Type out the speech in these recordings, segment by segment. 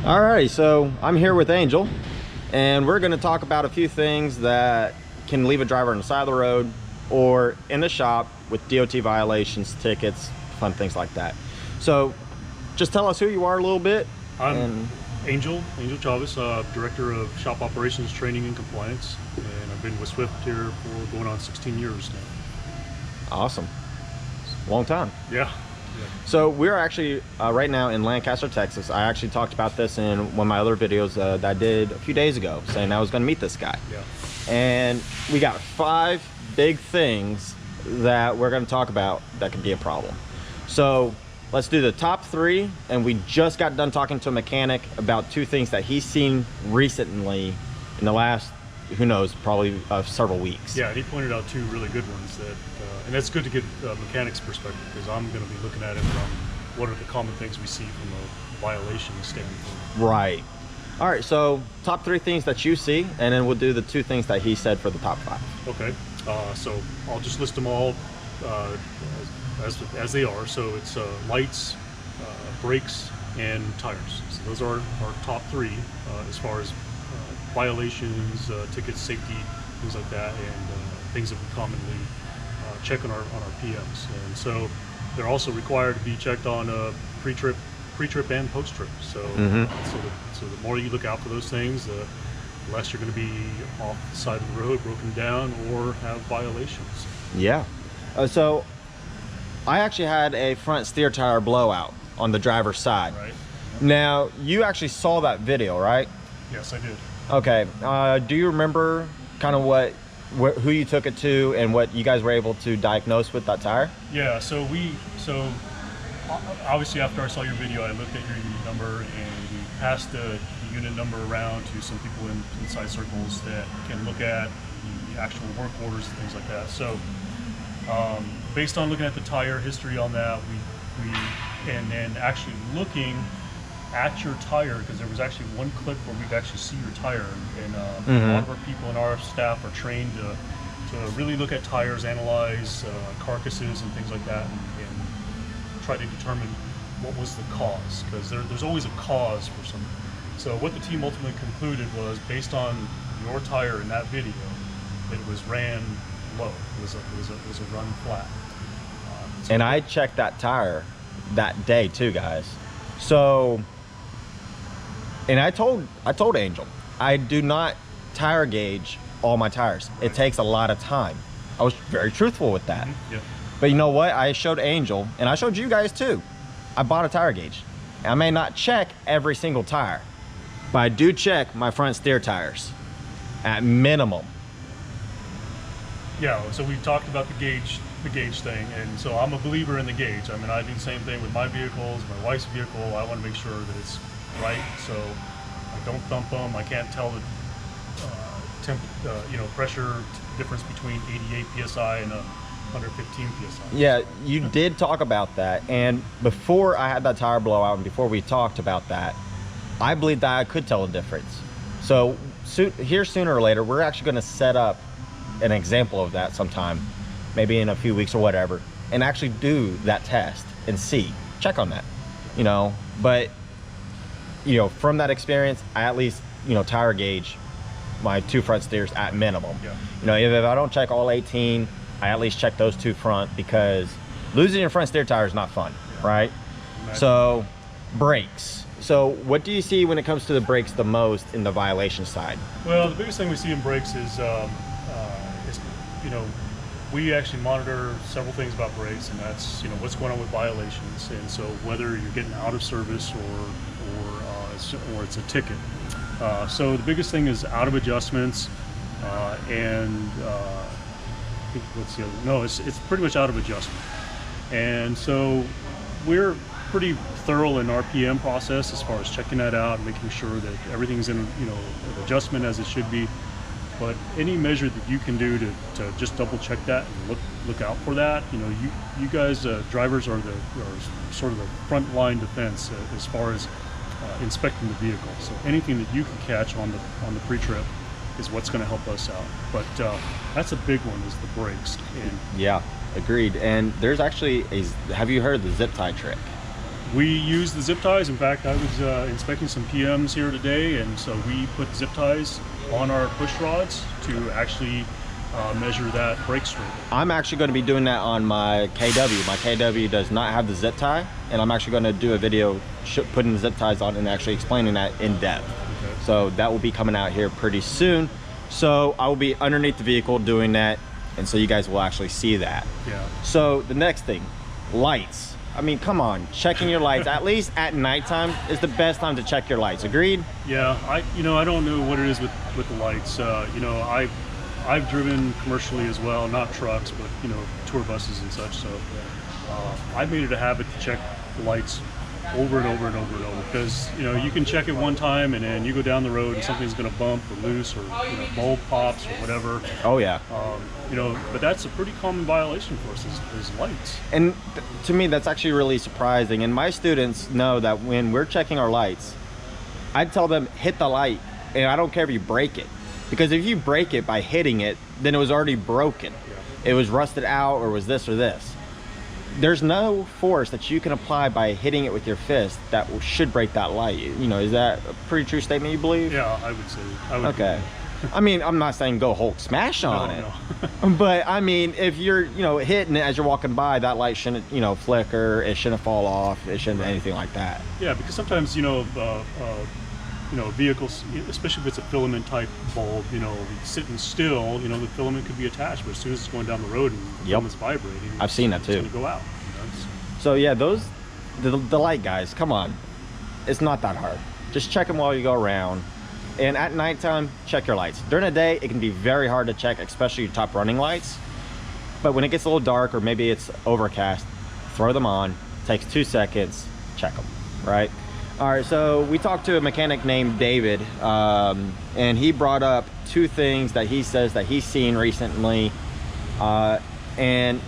Alrighty, so I'm here with Angel, and we're going to talk about a few things that can leave a driver on the side of the road or in the shop with DOT violations, tickets, fun things like that. So just tell us who you are a little bit. I'm Angel Chavez, Director of Shop Operations, Training and Compliance, and I've been with Swift here for going on 16 years now. Awesome. Long time. Yeah. So we're actually right now in Lancaster, Texas. I actually talked about this in one of my other videos that I did a few days ago, saying I was going to meet this guy. Yeah. And we got 5 big things that we're going to talk about that could be a problem. So let's do the top 3. And we just got done talking to a mechanic about 2 things that he's seen recently in the last, who knows, probably several weeks. Yeah, he pointed out 2 really good ones that, and that's good to get a mechanic's perspective, because I'm going to be looking at it from what are the common things we see from a violation standpoint. Right. All right, so top 3 things that you see, and then we'll do the 2 things that he said for the top 5. Okay, so I'll just list them all as they are. So it's lights, brakes, and tires. So those are our top 3 as far as violations, tickets, safety, things like that, and things that we commonly check on our PMs. And so they're also required to be checked on pre-trip and post-trip. So, so the more you look out for those things, the less you're going to be off the side of the road, broken down, or have violations. Yeah. So I actually had a front steer tire blowout on the driver's side. Right. Now, you actually saw that video, right? Yes, I did. Okay. Do you remember kind of who you took it to and what you guys were able to diagnose with that tire? Yeah, so obviously after I saw your video, I looked at your unit number and we passed the unit number around to some people inside circles that can look at the actual work orders and things like that. So based on looking at the tire history on that, and then actually looking at your tire, because there was actually one clip where we could actually see your tire, and a lot of our people in our staff are trained to really look at tires, analyze carcasses and things like that, and try to determine what was the cause, because there's always a cause for something. So what the team ultimately concluded was, based on your tire in that video, that it was ran low. It was a run flat. And I checked that tire that day too, guys. So, and I told Angel, I do not tire gauge all my tires. It takes a lot of time. I was very truthful with that. Yeah. But you know what? I showed Angel, and I showed you guys too. I bought a tire gauge. I may not check every single tire, but I do check my front steer tires at minimum. Yeah, so we talked about the gauge thing, and so I'm a believer in the gauge. I mean, I do the same thing with my vehicles, my wife's vehicle. I want to make sure that it's right, so I don't thump them. I can't tell the pressure difference between 88 psi and 115 psi. Yeah, you did talk about that, and before I had that tire blowout and before we talked about that, I believe that I could tell the difference. So here, sooner or later, we're actually going to set up an example of that sometime, maybe in a few weeks or whatever, and actually do that test and check on that, but from that experience, I at least tire gauge my 2 front steers at minimum. Yeah. If I don't check all 18, I at least check those 2 front, because losing your front steer tire is not fun. Yeah. Right? Imagine. So brakes. So what do you see when it comes to the brakes the most in the violation side? Well, the biggest thing we see in brakes is we actually monitor several things about brakes, and that's what's going on with violations, and so whether you're getting out of service or it's a ticket. So the biggest thing is out of adjustments, and I think what's the other? No, it's pretty much out of adjustment, and so we're pretty thorough in our PM process as far as checking that out and making sure that everything's in an adjustment as it should be. But any measure that you can do to just double check that and look out for that, you guys, drivers are sort of the front line defense as far as inspecting the vehicle. So anything that you can catch on the pre-trip is what's going to help us out. But that's a big one, is the brakes. And yeah, agreed. And there's actually have you heard of the zip tie trick? We use the zip ties. In fact, I was inspecting some PMs here today, and so we put zip ties on our push rods to actually measure that brake strength. I'm actually going to be doing that on my KW. My KW does not have the zip tie, and I'm actually going to do a video putting the zip ties on and actually explaining that in depth. Okay. So that will be coming out here pretty soon. So I will be underneath the vehicle doing that, and so you guys will actually see that. Yeah. So the next thing, lights. I mean, come on, checking your lights, at least at nighttime, is the best time to check your lights. Agreed? Yeah, I don't know what it is with the lights. I've driven commercially as well, not trucks, but tour buses and such. So I've made it a habit to check the lights over and over and over and over, because you can check it one time and then you go down the road and something's going to bump or loose, or bulb pops or whatever. Oh yeah. But that's a pretty common violation for us is lights. And to me, that's actually really surprising. And my students know that when we're checking our lights, I tell them hit the light, and I don't care if you break it, because if you break it by hitting it, then it was already broken. Yeah. It was rusted out, or was this or this. There's no force that you can apply by hitting it with your fist that should break that light. Is that a pretty true statement, you believe? Yeah, I would say. Okay. I mean, I'm not saying go Hulk smash on it. No. But I mean, if you're, hitting it as you're walking by, that light shouldn't, flicker. It shouldn't fall off. It shouldn't anything like that. Yeah, because sometimes, vehicles, especially if it's a filament type bulb, sitting still, the filament could be attached, but as soon as it's going down the road and the filament's vibrating, I've seen that too. It's gonna go out. So yeah, the light guys, come on, it's not that hard. Just check them while you go around, and at nighttime, check your lights. During the day, it can be very hard to check, especially your top running lights. But when it gets a little dark, or maybe it's overcast, throw them on. Takes 2 seconds, check them, right? All right, so we talked to a mechanic named David, and he brought up 2 things that he says that he's seen recently. And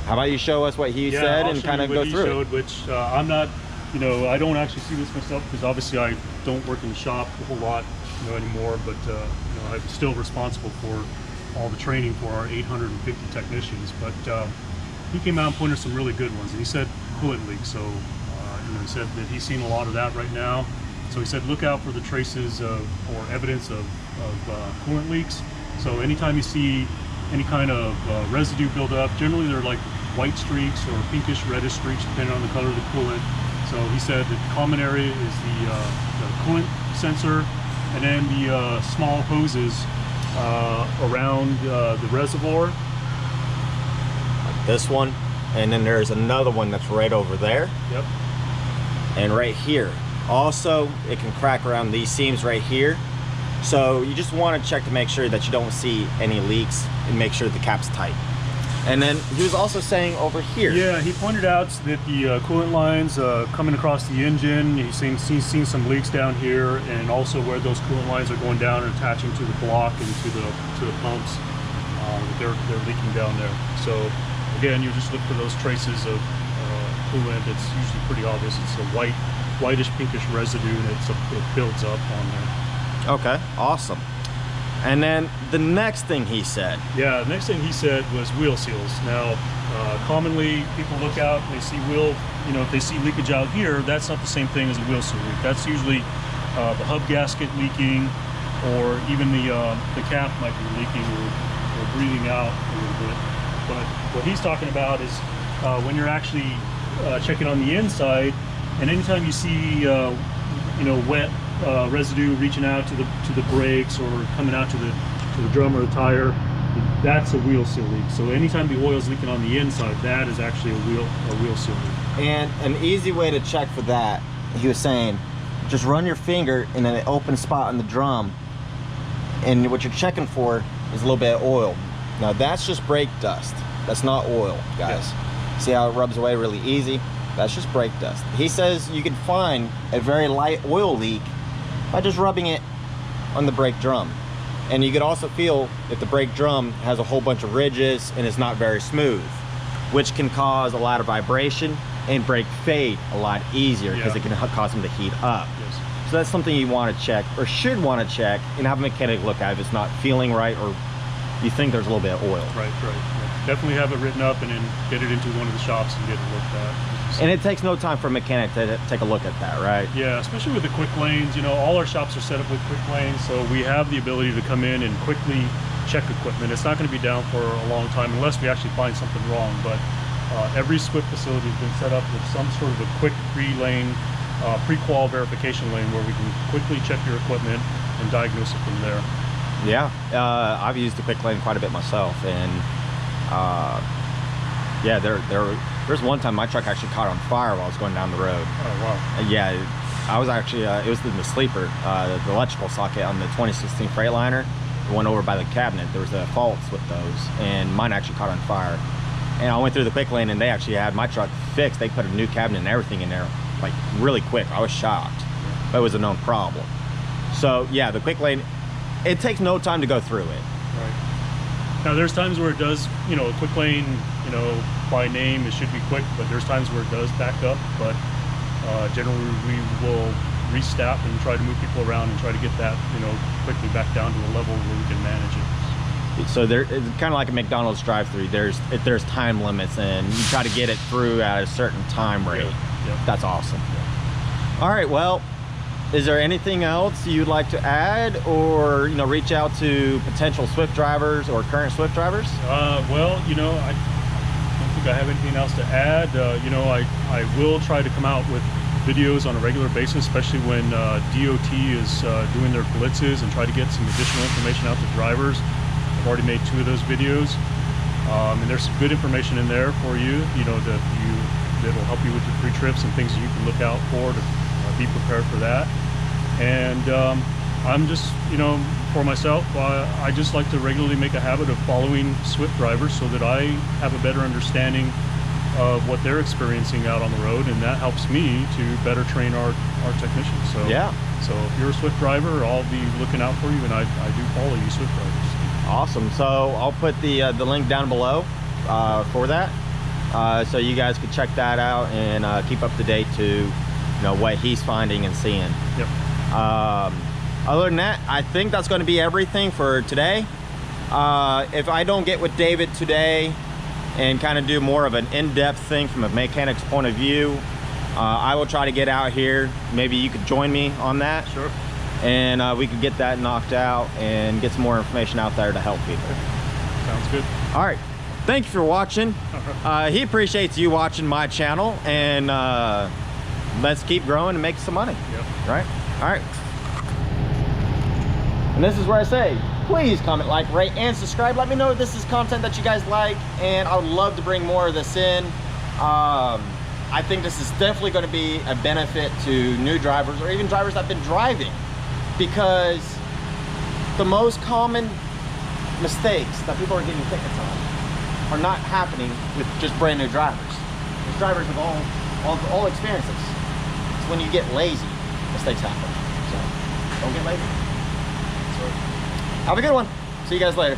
how about you show us what he said and kind of go through showed, it? Which I'm not, I don't actually see this myself, because obviously I don't work in the shop a whole lot, anymore. But I'm still responsible for all the training for our 850 technicians. But he came out and pointed some really good ones, and he said coolant leaks. So he said that he's seen a lot of that right now. So he said look out for the traces of, or evidence of coolant leaks. So anytime you see any kind of residue buildup, generally they're like white streaks or pinkish reddish streaks depending on the color of the coolant. So he said the common area is the coolant sensor, and then the small hoses around the reservoir. Like this one, and then there's another one that's right over there. Yep. And right here. Also, it can crack around these seams right here. So you just want to check to make sure that you don't see any leaks, and make sure the cap's tight. And then he was also saying over here. Yeah, he pointed out that the coolant lines coming across the engine, he's seen some leaks down here, and also where those coolant lines are going down and attaching to the block and to the pumps, they're leaking down there. So again, you just look for those traces of coolant. It's usually pretty obvious. It's a whitish pinkish residue, and it builds up on there. Okay, awesome. And then the next thing he said. Yeah, the next thing he said was wheel seals. Now, commonly people look out and they see if they see leakage out here, that's not the same thing as a wheel seal leak. That's usually the hub gasket leaking, or even the cap might be leaking or breathing out a little bit. But what he's talking about is when you're actually checking on the inside, and anytime you see wet residue reaching out to the brakes or coming out to the drum or the tire, that's a wheel seal leak. So anytime the oil is leaking on the inside, that is actually a wheel seal leak. And an easy way to check for that, he was saying, just run your finger in an open spot on the drum, and what you're checking for is a little bit of oil. Now that's just brake dust. That's not oil, guys. Yeah. See how it rubs away really easy? That's just brake dust. He says you can find a very light oil leak by just rubbing it on the brake drum. And you could also feel if the brake drum has a whole bunch of ridges and is not very smooth, which can cause a lot of vibration and brake fade a lot easier, because it can cause them to heat up. Yes. So that's something you want to check, or should want to check, and have a mechanic look at if it's not feeling right, or you think there's a little bit of oil. Right. Yeah. Definitely have it written up and then get it into one of the shops and get it looked at. And it takes no time for a mechanic to take a look at that, right? Yeah, especially with the quick lanes. You know, all our shops are set up with quick lanes, so we have the ability to come in and quickly check equipment. It's not going to be down for a long time unless we actually find something wrong, but every Swift facility has been set up with some sort of a quick pre-lane, pre-qual verification lane where we can quickly check your equipment and diagnose it from there. Yeah, I've used the quick lane quite a bit myself, and yeah, there's one time my truck actually caught on fire while I was going down the road. Oh wow. Yeah, I was actually it was in the sleeper, the electrical socket on the 2016 Freightliner, the one over by the cabinet. There was faults with those, and mine actually caught on fire. And I went through the quick lane, and they actually had my truck fixed. They put a new cabinet and everything in there, like really quick. I was shocked, but it was a known problem. So yeah, the quick lane, it takes no time to go through it. Right. Now there's times where it does, you know, a quick lane, you know, by name it should be quick, but there's times where it does back up. But generally we will restart and try to move people around and try to get that, you know, quickly back down to a level where we can manage it. So it's kind of like a McDonald's drive-through. There's time limits, and you try to get it through at a certain time rate. Yep. That's awesome. All right, well, is there anything else you'd like to add, or reach out to potential Swift drivers or current Swift drivers? Well, I don't think I have anything else to add. I will try to come out with videos on a regular basis, especially when DOT is doing their blitzes, and try to get some additional information out to drivers. I've already made 2 of those videos, and there's some good information in there for you, that'll help you with your pre-trips and things you can look out for to be prepared for that. And I'm just, for myself, I just like to regularly make a habit of following Swift drivers so that I have a better understanding of what they're experiencing out on the road, and that helps me to better train our technicians. So yeah. So if you're a Swift driver, I'll be looking out for you, and I do follow you Swift drivers. Awesome. So I'll put the link down below for that, so you guys can check that out and keep up to date to what he's finding and seeing. Yep. Other than that, I think that's going to be everything for today. If I don't get with David today and kind of do more of an in-depth thing from a mechanic's point of view, I will try to get out here. Maybe you could join me on that. Sure. And we could get that knocked out and get some more information out there to help people. Sounds good. All right, thank you for watching. He appreciates you watching my channel, and let's keep growing and make some money. Yep. Right? All right. And this is where I say, please comment, like, rate, and subscribe. Let me know if this is content that you guys like, and I would love to bring more of this in. I think this is definitely going to be a benefit to new drivers, or even drivers that have been driving, because the most common mistakes that people are getting tickets on are not happening with just brand new drivers. These drivers have all experienced this. It's when you get lazy, mistakes happen. So don't get lazy. Have a good one. See you guys later.